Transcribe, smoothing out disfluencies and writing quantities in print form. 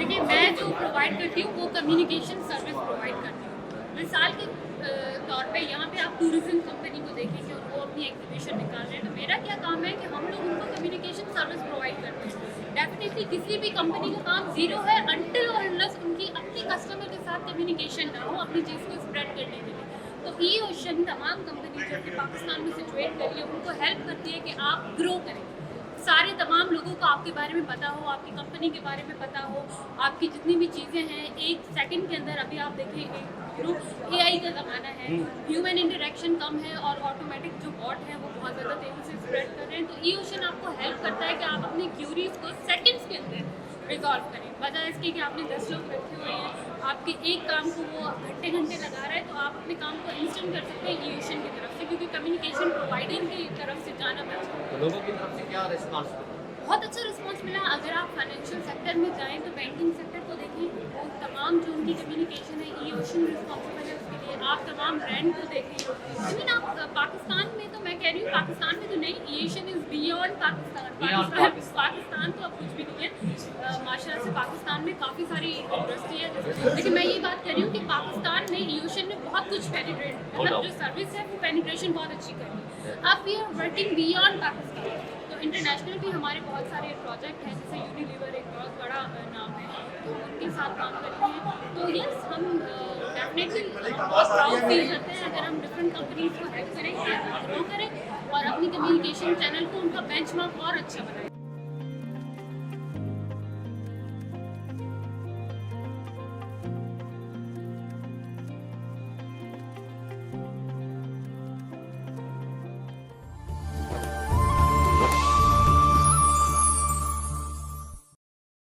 देखिए, मैं जो प्रोवाइड करती हूँ वो कम्युनिकेशन सर्विस प्रोवाइड करती हूँ। मिसाल के तौर पे यहाँ पे आप टूरिज्म कंपनी को देखेंगे और वो अपनी एग्जीबिशन निकाल रहे हैं, तो मेरा क्या काम है कि हम लोग उनको कम्युनिकेशन सर्विस प्रोवाइड करते हैं। डेफिनेटली किसी भी कंपनी का काम जीरो है अनटिल और अनलेस उनकी अपनी कस्टमर के साथ कम्युनिकेशन ना हो अपनी चीज़ को स्प्रेड करने के लिए। तो ई ओशन तमाम कंपनी जो कि पाकिस्तान में सिचुएट करी है उनको हेल्प करती है कि आप ग्रो करें, सारे तमाम लोगों को आपके बारे में पता हो, आपकी कंपनी के बारे में पता हो, आपकी जितनी भी चीज़ें हैं एक सेकंड के अंदर। अभी आप देखें AI का ज़माना है, ह्यूमन इंटरेक्शन कम है और ऑटोमेटिक जो बॉट है वो बहुत ज़्यादा तेज़ी से स्प्रेड कर रहे हैं। तो ई ओशन आपको हेल्प करता है कि आप अपनी क्यूरीज को सेकंड्स के अंदर रिजॉल्व करें, बजाय इसके कि आपने 10 लोग रखे हुए हैं, आपके एक काम को वो घंटे घंटे लगा रहा है, तो आप अपने काम को इंस्टेंट कर सकते हैं ई ओशन की तरफ से, क्योंकि कम्युनिकेशन प्रोवाइडर की तरफ से जाना बेहतर है। तो लोगों की तरफ से क्या रिस्पॉन्स? बहुत अच्छा रिस्पांस मिला। अगर आप फाइनेंशियल सेक्टर में जाएं तो बैंकिंग सेक्टर को देखिए, वो तमाम जो उनकी कम्युनिकेशन है ई ओशन रिस्पॉन्सिबल है उसके लिए। आप तमाम ब्रांड को देखें, इवन आप पाकिस्तान में, तो मैं कह रही हूँ पाकिस्तान में तो नहीं, ई ocean is beyond Pakistan. Pakistan तो अब कुछ भी नहीं है माशाल्लाह से। पाकिस्तान में काफ़ी सारी इंडस्ट्री है, लेकिन मैं ये बात कर रही हूँ कि पाकिस्तान में ई ओशन में बहुत कुछ पेनिट्रेट, मतलब जो सर्विस है वो पेनिट्रेशन बहुत अच्छी कर रही है। अब we are working beyond Pakistan, तो इंटरनेशनल भी हमारे बहुत सारे प्रोजेक्ट हैं, जैसे यूनिलीवर एक बहुत बड़ा नाम है, तो उनके साथ काम करते हैं। तो यस, हम डेफिनेटली बहुत प्राउड फील करते हैं अगर हम डिफरेंट कंपनीज को हेल्प करें, ग्रो करें और अपनी कम्युनिकेशन चैनल को उनका बेंचमार्क और अच्छा बनाएं।